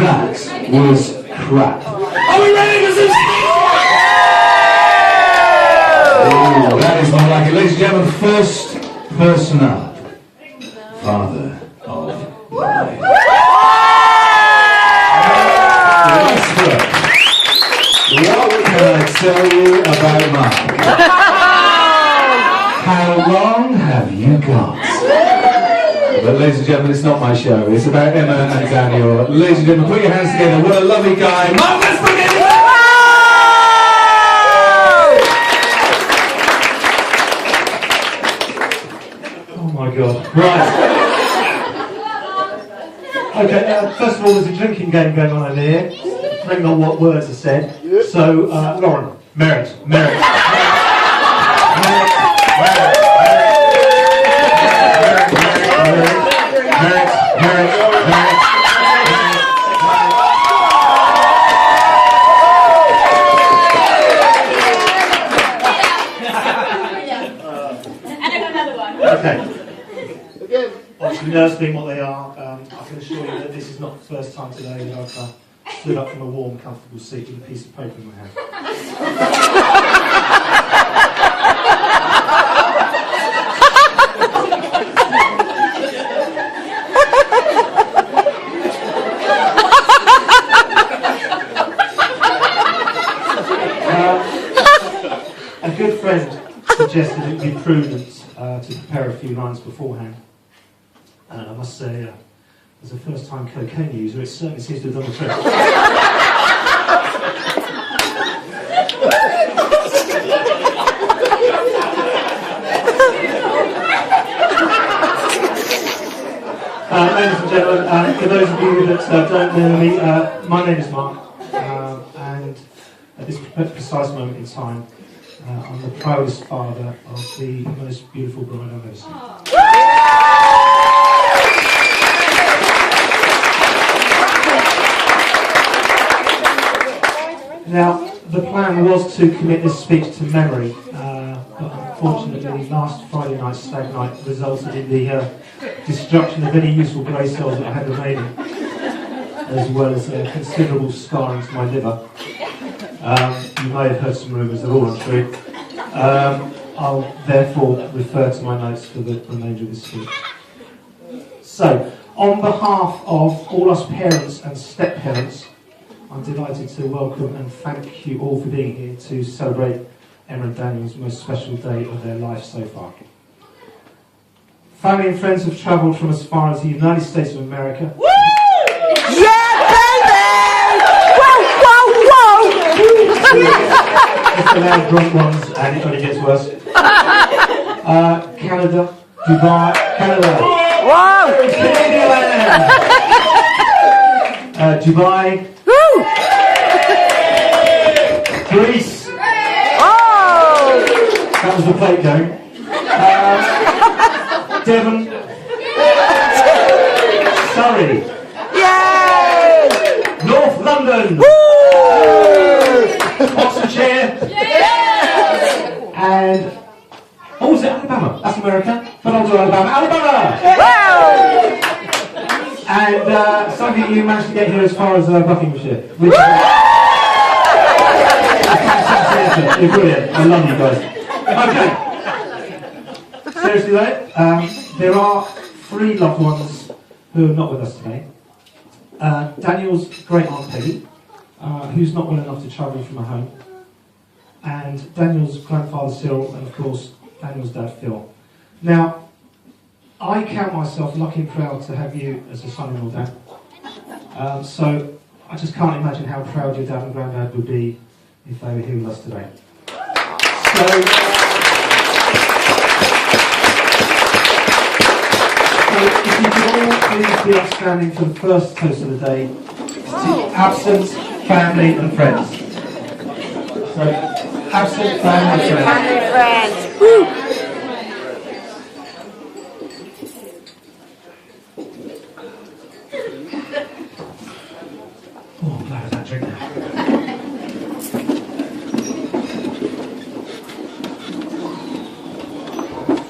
That was crap. Are we ready for some Oh, that is more like it. Ladies and gentlemen, first person up. Father of life. What can I tell you about Mark? How long have you got? But ladies and gentlemen, it's not my show. It's about Emma and Daniel. Ladies and gentlemen, put your hands together. What a lovely guy. Mark, let's bring it in. Oh my God. Right. Okay, first of all, there's a drinking game going on over here, depending on what words are said. So, Lauren, merit. Okay. Obviously, nerves being what they are, I can assure you that this is not the first time today that I've stood up from a warm, comfortable seat with a piece of paper in my hand. A good friend suggested it would be prudent to prepare a few lines beforehand. And I must say, as a first-time cocaine user, it certainly seems to have done the trick. Ladies and gentlemen, for those of you that don't know me, my name is Mark, and at this precise moment in time, I'm the proudest father of the most beautiful bride I've ever seen. Now, the plan was to commit this speech to memory, but unfortunately last Friday night's stag night resulted in the destruction of any useful grey cells that I had remaining, as well as considerable scarring to my liver. You may have heard some rumours, they're all untrue. I'll therefore refer to my notes for the remainder of this speech. So, on behalf of all us parents and step-parents, I'm delighted to welcome and thank you all for being here to celebrate Emma and Daniel's most special day of their life so far. Family and friends have travelled from as far as the United States of America. Woo! Yeah, baby! Whoa! It's the loud drunk ones, and it only gets worse. Canada, Dubai, Canada. Whoa! Dubai. Woo! Greece. Oh! That was the plate going. Devon. Surrey. Yay! North London. Woo! Oxfordshire. And what was it? Alabama. That's America. But I'll do Alabama. Alabama! Wow! And some of you managed to get here as far as Buckinghamshire. Which you're brilliant. I love you guys. Okay. Seriously though, there are 3 loved ones who are not with us today. Daniel's great aunt Peggy, who's not well enough to travel from her home. And Daniel's grandfather Cyril, and of course Daniel's dad Phil. Now, I count myself lucky and proud to have you as a son-in-law, Dan. So I just can't imagine how proud your dad and granddad would be if they were here with us today. So if you could all please be upstanding for the first toast of the day, to absent family and friends. So, absent family and friends. Woo! Oh, I'm glad I don't drink now.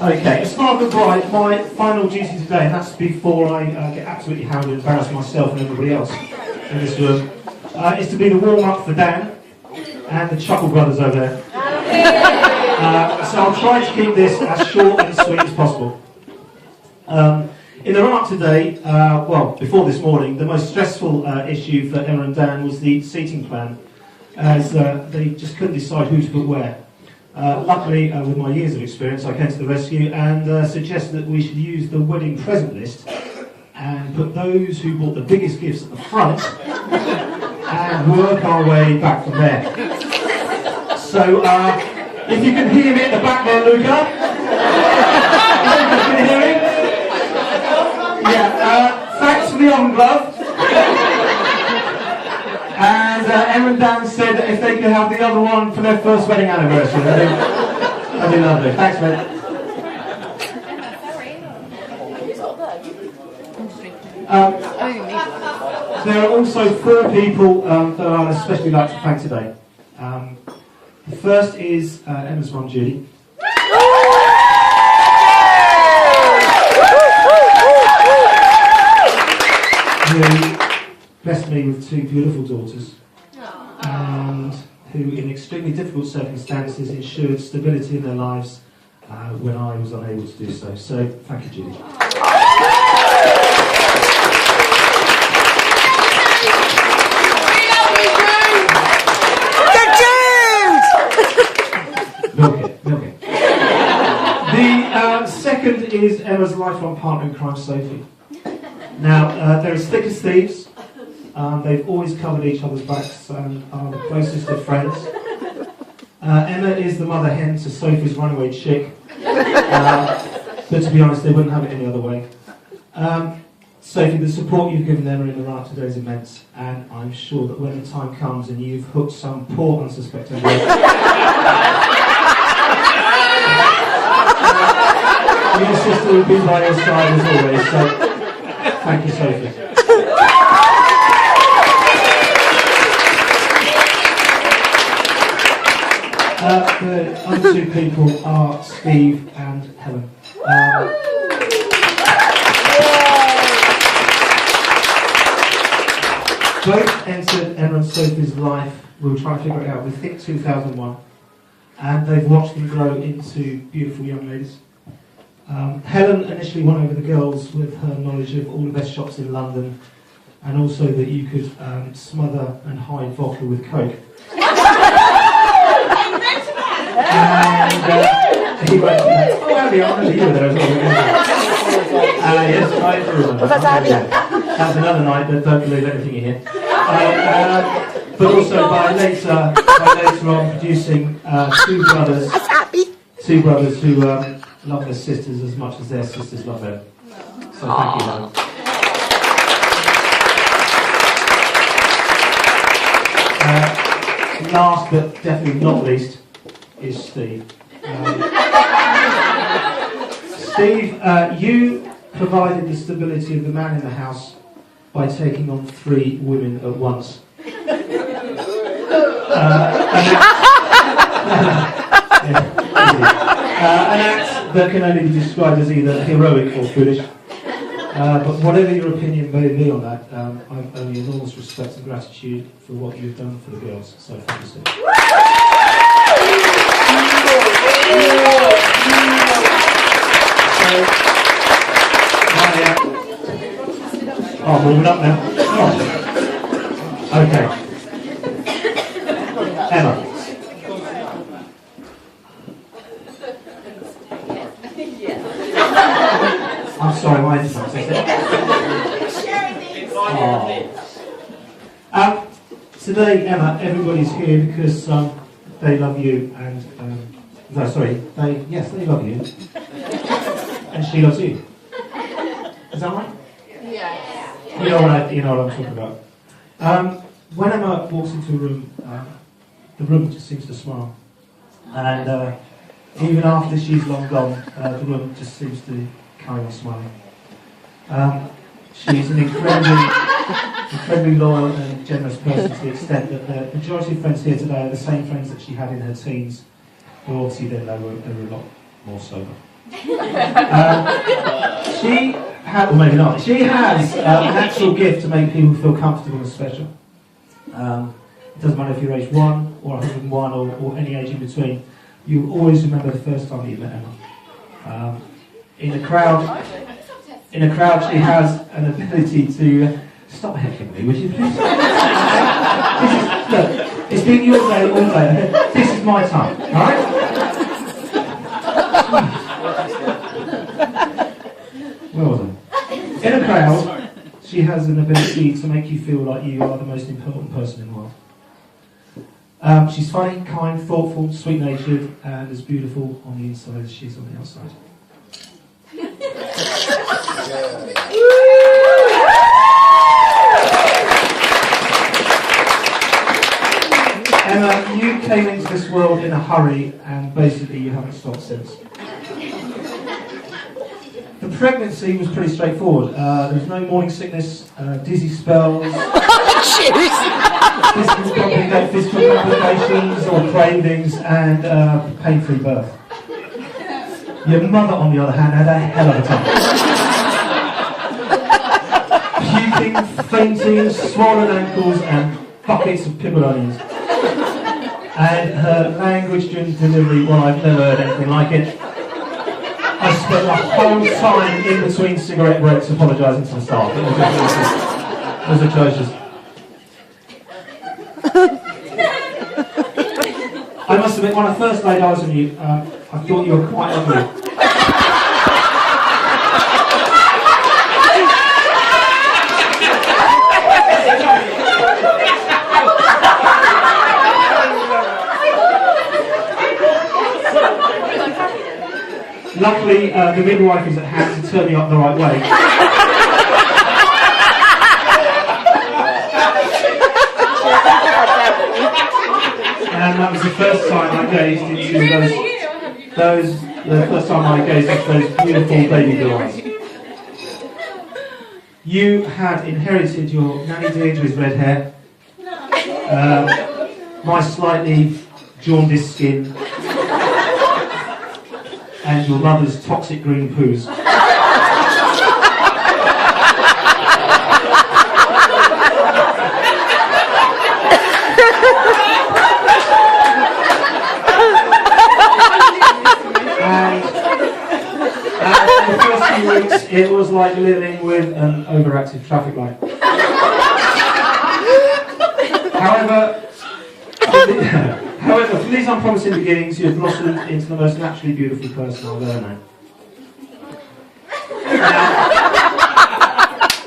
Okay, as far as the bride, my final duty today, and that's before I get absolutely hammered and embarrass myself and everybody else, in this room is to be the warm-up for Dan and the Chuckle Brothers over there. So I'll try to keep this as short and sweet as possible. In the run-up today, well, before this morning, the most stressful issue for Emma and Dan was the seating plan, as they just couldn't decide who to put where. Luckily, with my years of experience, I came to the rescue and suggested that we should use the wedding present list and put those who bought the biggest gifts at the front and work our way back from there. So, if you can hear me at the back there, Luca. Luca, can you hear me? Yeah, thanks for the on glove. And Emma and Dan said that if they could have the other one for their first wedding anniversary, that'd be lovely. Thanks, mate. There are also 4 people that I'd especially like to thank today. The first is Emma's mum, Judy. Who blessed me with 2 beautiful daughters, and who in extremely difficult circumstances ensured stability in their lives when I was unable to do so. So, thank you, Judy. Milk it. The second is Emma's lifelong partner in crime, Sophie. Now, they're as thick as thieves. They've always covered each other's backs and are the closest of friends. Emma is the mother hen to Sophie's runaway chick. But to be honest, they wouldn't have it any other way. Sophie, the support you've given Emma in the run-up today is immense, and I'm sure that when the time comes and you've hooked some poor unsuspecting girl, your sister will be by your side as always, so thank you, Sophie. The other 2 people are Steve and Helen. Both entered Emma and Sophie's life, we were trying to figure it out, we think 2001, and they've watched them grow into beautiful young ladies. Helen initially won over the girls with her knowledge of all the best shops in London, and also that you could smother and hide vodka with Coke. And he went, oh, Andy, I remember you were there as well. Yes, I do remember. That's another night, but don't believe anything you hear. But also by later on producing 2 brothers who love their sisters as much as their sisters love them. So thank you, Helen. Last but definitely not least is Steve. Steve, you provided the stability of the man in the house by taking on 3 women at once. An act that can only be described as either heroic or foolish. But whatever your opinion may be on that, I've only enormous respect and gratitude for what you've done for the girls. So thank you, Steve. Oh, moving up now. Oh. Okay. Emma. I'm sorry, my internet. Today, Emma, everybody's here because they love you and no, sorry, they love you, and she loves you. Is that right? Yeah. You know what I'm talking about. When Emma walks into a room, the room just seems to smile, and even after she's long gone, the room just seems to carry on smiling. She's an incredibly loyal and generous person to the extent that the majority of friends here today are the same friends that she had in her teens, who obviously then they were a lot more sober. She or maybe not. She has a natural gift to make people feel comfortable and special. It doesn't matter if you're age 1 or 101 or any age in between. You'll always remember the first time you met Emma. In a crowd, she has an ability to stop heckling me, would you please? Look, it's been your day all day. This is my time, all right? Where was I? In a crowd, she has an ability to make you feel like you are the most important person in the world. She's funny, kind, thoughtful, sweet-natured, and as beautiful on the inside as she is on the outside. Emma, you came into this world in a hurry, and basically you haven't stopped since. The pregnancy was pretty straightforward. There was no morning sickness, dizzy spells, physical complications or cravings, and pain-free birth. Your mother, on the other hand, had a hell of a time. Puking, fainting, swollen ankles, and buckets of pickled onions. And her language during delivery, well, I've never heard anything like it. I spent the whole time in between cigarette breaks apologising to the staff. It was atrocious. I must admit, when I first laid eyes on you, I thought you were quite ugly. Luckily, the midwife is at hand to turn me up the right way. And that was the first time I gazed into the first time I gazed into those beautiful baby blue eyes. You had inherited your nanny Deirdre's red hair, my slightly jaundiced skin, and your mother's toxic green poos. And for the first few weeks, it was like living with an overactive traffic light. However, from these unpromising beginnings, you have blossomed into the most naturally beautiful person I've ever known.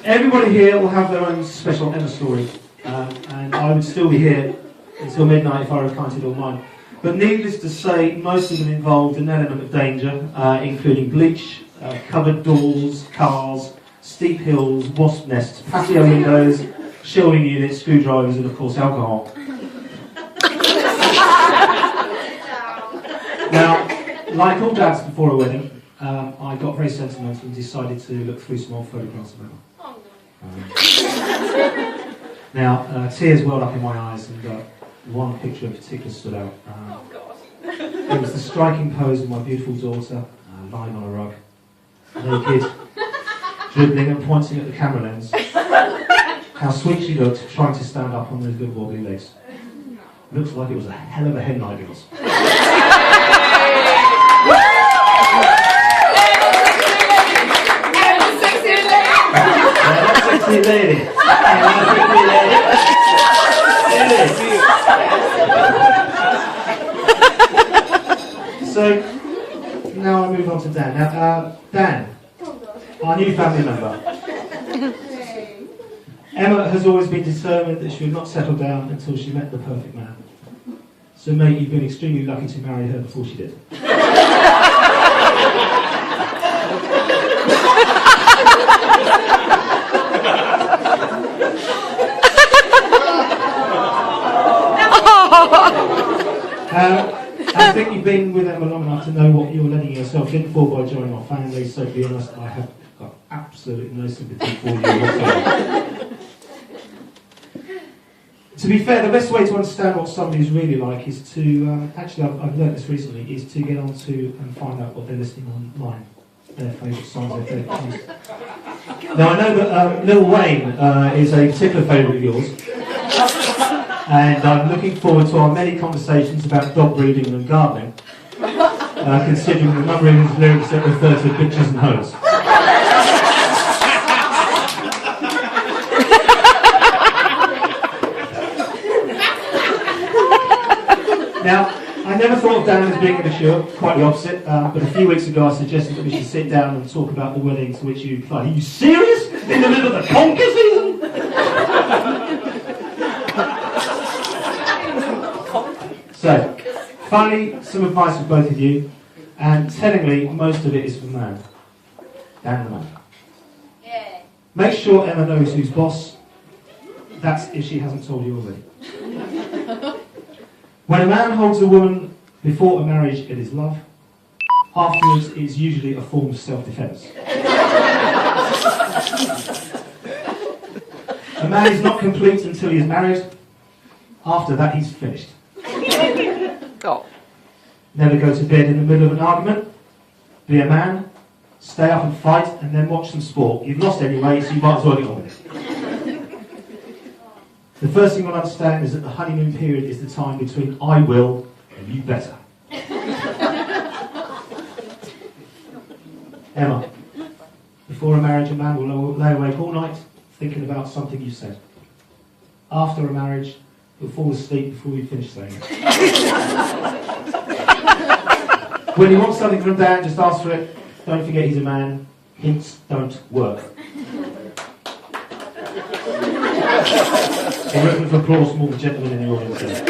Everybody here will have their own special Emma story, and I would still be here until midnight if I recounted all mine. But needless to say, most of them involved an element of danger, including bleach, cupboard doors, cars, steep hills, wasp nests, patio windows, shelving units, screwdrivers, and of course alcohol. Now, like all dads before a wedding, I got very sentimental and decided to look through some old photographs of Emma. Now, tears welled up in my eyes, and one picture in particular stood out. It was the striking pose of my beautiful daughter, lying on a rug, naked, dribbling and pointing at the camera lens. How sweet she looked, trying to stand up on those good wobbly legs. Looks like it was a hell of a hen night, girls. Sexy lady. So, now I move on to Dan. Now, Dan, our new family member. Emma has always been determined that she would not settle down until she met the perfect man. So, mate, you've been extremely lucky to marry her before she did. I think you've been with Emma long enough to know what you're letting yourself in for by joining our family, so to be honest, I have got absolutely no sympathy for you whatsoever. To be fair, the best way to understand what somebody's really like is to, actually I've learned this recently, is to get onto and find out what they're listening online. their favourite songs, their favourite tunes. Now I know that Lil Wayne is a particular favourite of yours, and I'm looking forward to our many conversations about dog breeding and gardening, considering the number of his lyrics that refer to bitches and hoes. Now, I never thought of Dan as being immature, quite the opposite, but a few weeks ago I suggested that we should sit down and talk about the wedding to which you applied. Are you serious? In the middle of the conker season? So, finally, some advice for both of you, and tellingly, most of it is from Dan. Dan the man. Yeah. Make sure Emma knows who's boss. That's if she hasn't told you already. When a man holds a woman before a marriage, it is love. Afterwards, it is usually a form of self-defence. A man is not complete until he is married. After that, he's finished. Oh. Never go to bed in the middle of an argument. Be a man, stay up and fight, and then watch some sport. You've lost anyway, so you might as well get on with it. The first thing you'll understand is that the honeymoon period is the time between I will and you better. Emma, before a marriage, a man will lay awake all night thinking about something you said. After a marriage, he'll fall asleep before you finish saying it. When you want something from Dan, just ask for it. Don't forget he's a man. Hints don't work. A round of applause from all the gentlemen in the audience there.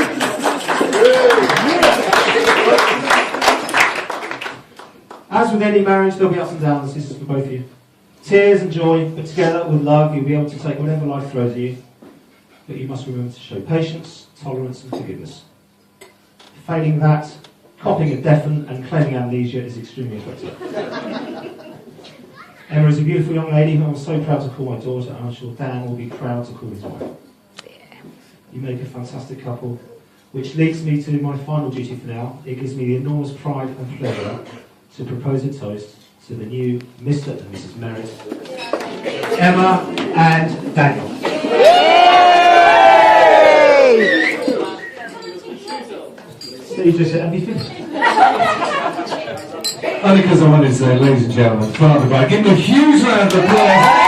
As with any marriage, there'll be ups and downs. This is for both of you. Tears and joy, but together with love, you'll be able to take whatever life throws at you. But you must remember to show patience, tolerance, and forgiveness. Failing that, copying a deafen and claiming amnesia is extremely effective. Emma is a beautiful young lady who I'm so proud to call my daughter, and I'm sure Dan will be proud to call his wife. You make a fantastic couple, which leads me to my final duty for now. It gives me the enormous pride and pleasure to propose a toast to the new Mr. and Mrs. Merritt, Emma and Daniel. So you just said, have you finished? Only because I wanted to say, ladies and gentlemen, Father Bride, give him a huge round of applause.